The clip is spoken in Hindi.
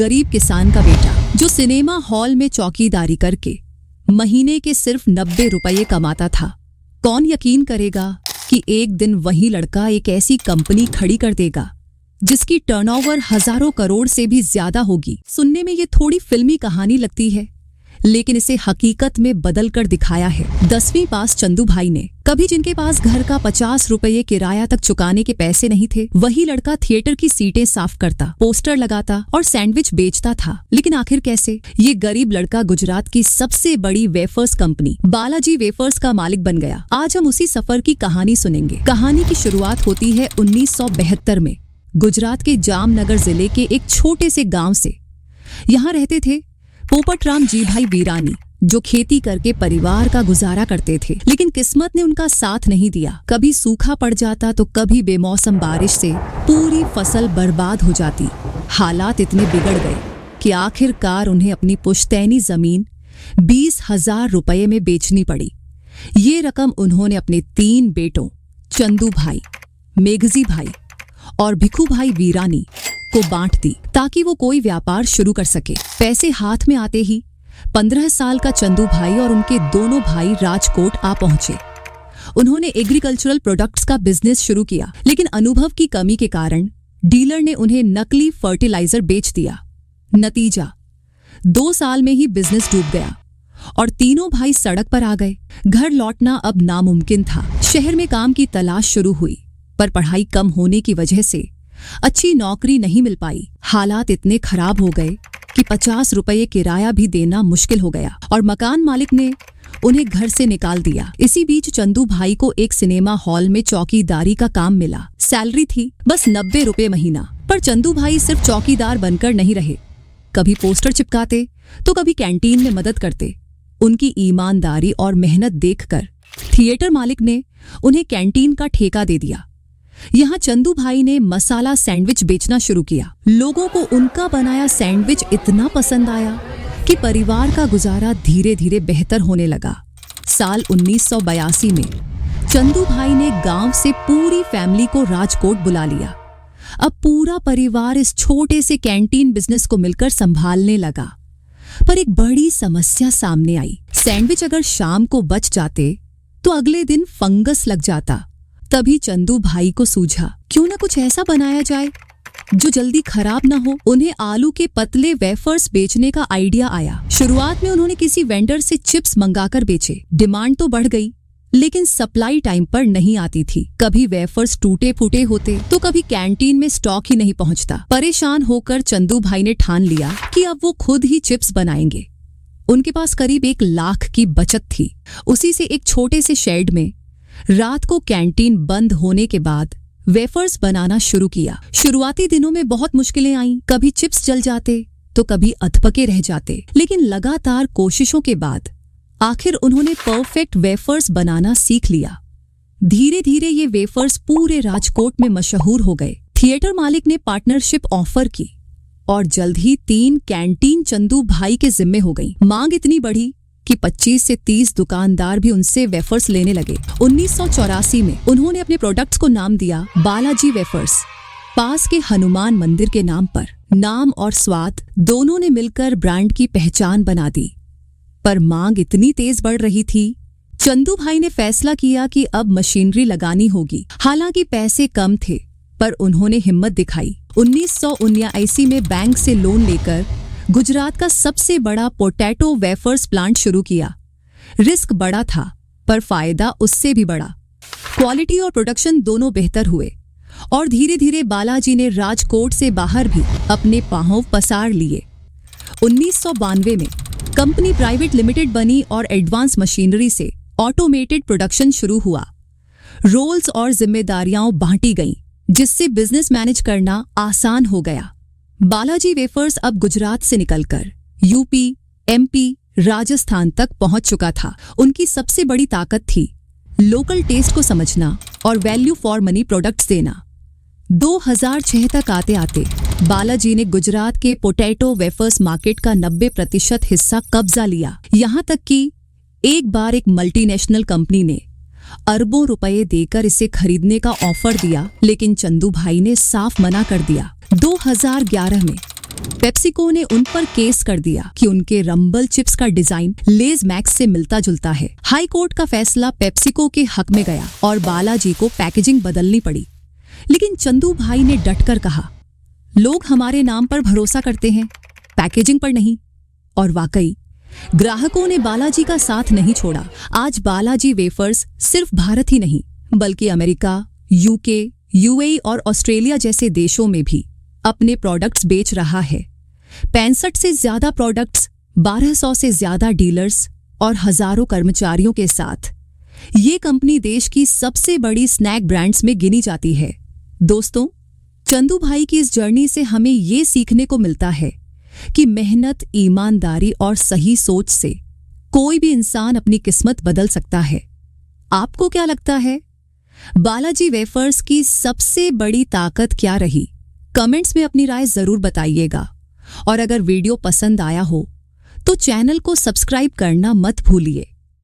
गरीब किसान का बेटा जो सिनेमा हॉल में चौकीदारी करके महीने के सिर्फ 90 रुपये कमाता था। कौन यकीन करेगा कि एक दिन वही लड़का एक ऐसी कंपनी खड़ी कर देगा जिसकी टर्नओवर हजारों करोड़ से भी ज्यादा होगी। सुनने में ये थोड़ी फिल्मी कहानी लगती है, लेकिन इसे हकीकत में बदल कर दिखाया है। 10वीं पास चंदू भाई ने, कभी जिनके पास घर का 50 रुपये किराया तक चुकाने के पैसे नहीं थे, वही लड़का थिएटर की सीटें साफ करता, पोस्टर लगाता और सैंडविच बेचता था। लेकिन आखिर कैसे ये गरीब लड़का गुजरात की सबसे बड़ी वेफर्स कंपनी बालाजी वेफर्स का मालिक बन गया। आज हम उसी सफर की कहानी सुनेंगे। कहानी की शुरुआत होती है 1972 में गुजरात के जामनगर जिले के एक छोटे से गाँव से। यहाँ रहते थे पोपटराम जी भाई वीरानी, जो खेती करके परिवार का गुजारा करते थे। लेकिन किस्मत ने उनका साथ नहीं दिया। कभी सूखा पड़ जाता तो कभी बेमौसम बारिश से पूरी फसल बर्बाद हो जाती। हालात इतने बिगड़ गए कि आखिरकार उन्हें अपनी पुश्तैनी जमीन 20,000 रुपये में बेचनी पड़ी। ये रकम उन्होंने अपने 3 बेटों चंदू भाई, मेघजी भाई और भिखू भाई वीरानी को बांट दी ताकि वो कोई व्यापार शुरू कर सके। पैसे हाथ में आते ही 15 साल का चंदू भाई और उनके दोनों भाई राजकोट आ पहुंचे। उन्होंने एग्रीकल्चरल प्रोडक्ट्स का बिजनेस शुरू किया, लेकिन अनुभव की कमी के कारण डीलर ने उन्हें नकली फर्टिलाइजर बेच दिया। नतीजा 2 साल में ही बिजनेस डूब गया और तीनों भाई सड़क पर आ गए। घर लौटना अब नामुमकिन था। शहर में काम की तलाश शुरू हुई, पर पढ़ाई कम होने की वजह से अच्छी नौकरी नहीं मिल पाई। हालात इतने खराब हो गए कि 50 रुपये किराया भी देना मुश्किल हो गया और मकान मालिक ने उन्हें घर से निकाल दिया। इसी बीच चंदू भाई को एक सिनेमा हॉल में चौकीदारी का काम मिला। सैलरी थी बस 90 रुपये महीना। पर चंदू भाई सिर्फ चौकीदार बनकर नहीं रहे। कभी पोस्टर चिपकाते तो कभी कैंटीन में मदद करते। उनकी ईमानदारी और मेहनत देखकर थिएटर मालिक ने उन्हें कैंटीन का ठेका दे दिया। यहाँ चंदू भाई ने मसाला सैंडविच बेचना शुरू किया। लोगों को उनका बनाया सैंडविच इतना पसंद आया कि परिवार का गुजारा धीरे धीरे बेहतर होने लगा। साल 1982 में चंदू भाई ने गांव से पूरी फैमिली को राजकोट बुला लिया। अब पूरा परिवार इस छोटे से कैंटीन बिजनेस को मिलकर संभालने लगा। पर एक बड़ी समस्या सामने आई। सैंडविच अगर शाम को बच जाते तो अगले दिन फंगस लग जाता। तभी चंदू भाई को सूझा, क्यों ना कुछ ऐसा बनाया जाए जो जल्दी खराब ना हो। उन्हें आलू के पतले वेफर्स बेचने का आइडिया आया। शुरुआत में उन्होंने किसी वेंडर से चिप्स मंगाकर बेचे। डिमांड तो बढ़ गई, लेकिन सप्लाई टाइम पर नहीं आती थी। कभी वेफर्स टूटे फूटे होते तो कभी कैंटीन में स्टॉक ही नहीं पहुंचता। परेशान होकर चंदू भाई ने ठान लिया कि अब वो खुद ही चिप्स बनाएंगे। उनके पास करीब 1 लाख की बचत थी। उसी से एक छोटे से शेड में रात को कैंटीन बंद होने के बाद वेफर्स बनाना शुरू किया। शुरुआती दिनों में बहुत मुश्किलें आईं। कभी चिप्स जल जाते तो कभी अधपके रह जाते, लेकिन लगातार कोशिशों के बाद आखिर उन्होंने परफेक्ट वेफर्स बनाना सीख लिया। धीरे धीरे ये वेफर्स पूरे राजकोट में मशहूर हो गए। थिएटर मालिक ने पार्टनरशिप ऑफर की और जल्द ही 3 कैंटीन चंदू भाई के जिम्मे हो गई। मांग इतनी बढ़ी कि 25 से 30 दुकानदार भी उनसे वेफर्स लेने लगे। 1984 में उन्होंने अपने प्रोडक्ट्स को नाम दिया बालाजी वेफर्स, पास के हनुमान मंदिर के नाम पर। नाम और स्वाद दोनों ने मिलकर ब्रांड की पहचान बना दी। पर मांग इतनी तेज बढ़ रही थी, चंदू भाई ने फैसला किया कि अब मशीनरी लगानी होगी। हालांकि पैसे कम थे, पर उन्होंने हिम्मत दिखाई। 1979 में बैंक से लोन लेकर गुजरात का सबसे बड़ा पोटैटो वेफर्स प्लांट शुरू किया। रिस्क बड़ा था, पर फायदा उससे भी बड़ा। क्वालिटी और प्रोडक्शन दोनों बेहतर हुए और धीरे धीरे बालाजी ने राजकोट से बाहर भी अपने पांव पसार लिए। 1992 में कंपनी प्राइवेट लिमिटेड बनी और एडवांस मशीनरी से ऑटोमेटेड प्रोडक्शन शुरू हुआ। रोल्स और जिम्मेदारियां बांटी गईं, जिससे बिजनेस मैनेज करना आसान हो गया। बालाजी वेफर्स अब गुजरात से निकलकर यूपी, एमपी, राजस्थान तक पहुंच चुका था। उनकी सबसे बड़ी ताकत थी लोकल टेस्ट को समझना और वैल्यू फॉर मनी प्रोडक्ट्स देना। 2006 तक आते आते बालाजी ने गुजरात के पोटैटो वेफर्स मार्केट का 90% हिस्सा कब्जा लिया। यहाँ तक कि एक बार एक मल्टीनेशनल कंपनी ने अरबों रुपए देकर इसे खरीदने का ऑफर दिया, लेकिन चंदू भाई ने साफ मना कर दिया। 2011 में पेप्सिको ने उन पर केस कर दिया कि उनके रंबल चिप्स का डिजाइन लेज मैक्स से मिलता जुलता है। हाई कोर्ट का फैसला पेप्सिको के हक में गया और बालाजी को पैकेजिंग बदलनी पड़ी। लेकिन चंदू भाई ने डटकर कहा, लोग हमारे नाम पर भरोसा करते हैं, पैकेजिंग पर नहीं। और वाकई ग्राहकों ने बालाजी का साथ नहीं छोड़ा। आज बालाजी वेफर्स सिर्फ भारत ही नहीं बल्कि अमेरिका, यूके, यूएई और ऑस्ट्रेलिया जैसे देशों में भी अपने प्रोडक्ट्स बेच रहा है। 65 से ज्यादा प्रोडक्ट्स, 1200 से ज्यादा डीलर्स और हजारों कर्मचारियों के साथ ये कंपनी देश की सबसे बड़ी स्नैक ब्रांड्स में गिनी जाती है। दोस्तों, चंदू भाई की इस जर्नी से हमें ये सीखने को मिलता है कि मेहनत, ईमानदारी और सही सोच से कोई भी इंसान अपनी किस्मत बदल सकता है। आपको क्या लगता है, बालाजी वेफर्स की सबसे बड़ी ताकत क्या रही? कमेंट्स में अपनी राय जरूर बताइएगा। और अगर वीडियो पसंद आया हो तो चैनल को सब्सक्राइब करना मत भूलिए।